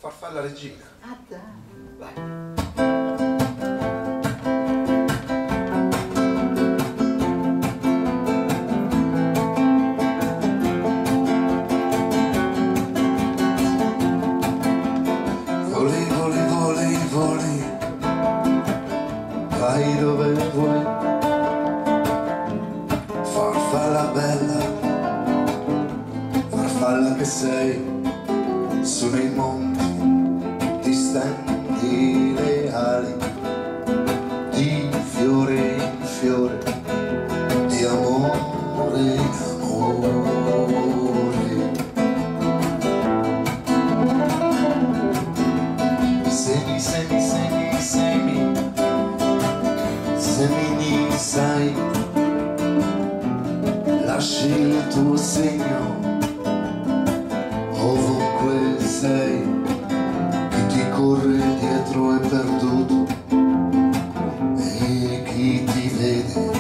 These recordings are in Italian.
Farfalla regina. Ah, dai. Vai. Vai dove vuoi, farfalla bella, farfalla che sei, su nei monti ti stendi le ali, di fiore in fiore, di amore in amore. Semi, semi, semi, semi, semini sai, lasci il tuo segno ovunque sei, chi ti corre dietro è perduto e chi ti vede,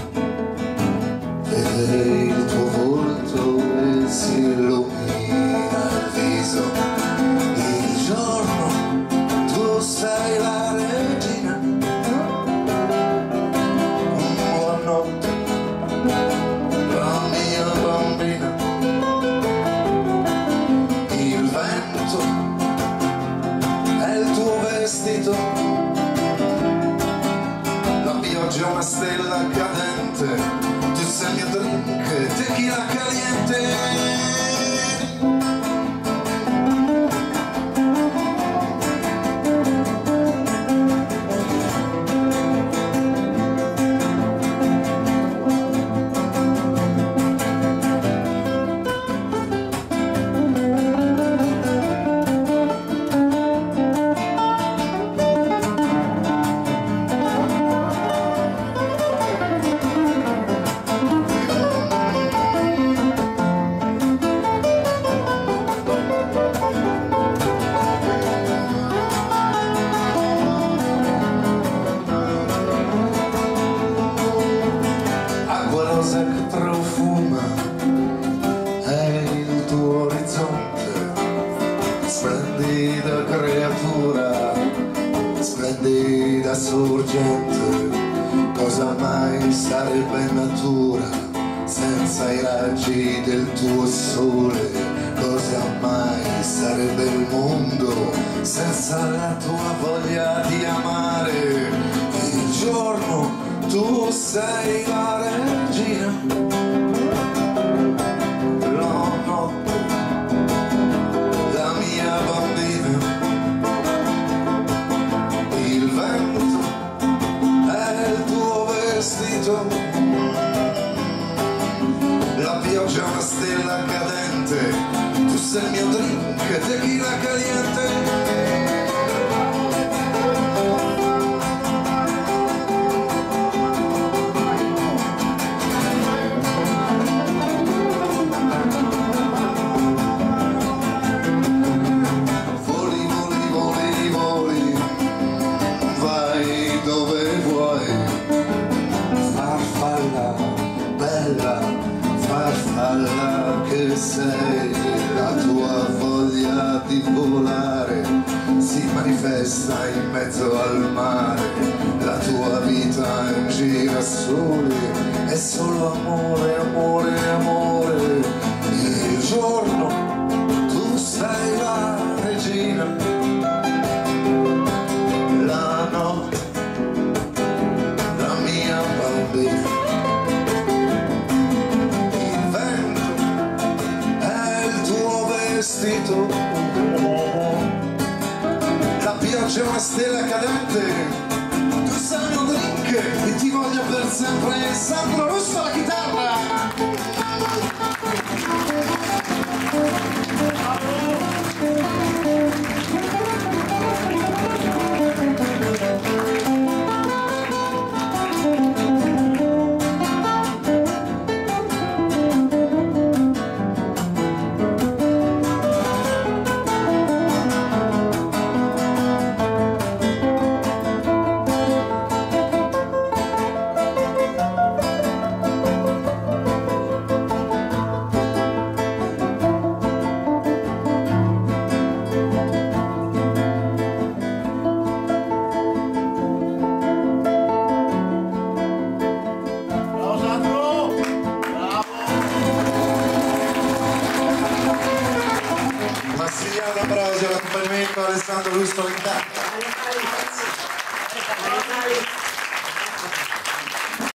vede il tuo volto e si illumina il viso. Il giorno tu sei la regina, la pioggia è una stella cadente, tu sei il mio drink, tequila caliente. Che profuma è il tuo orizzonte, splendida creatura, splendida sorgente. Cosa mai sarebbe natura senza i raggi del tuo sole? Cosa mai sarebbe il mondo senza la tua voglia di amare? Il giorno tu sei la regina, la notte la mia bambina, il vento è il tuo vestito, la pioggia è una stella cadente, tu sei il mio drink, tequila caliente. Farfalla che sei, la tua voglia di volare si manifesta in mezzo al mare, la tua vita è un girasole, è solo amore, amore, amore. Il giorno tu sei la regina, la notte la mia bambina, la pioggia è una stella cadente, tu sei il mio drink e ti voglio per sempre. Sandro Russo alla chitarra. Alessandro Luis Spaventata.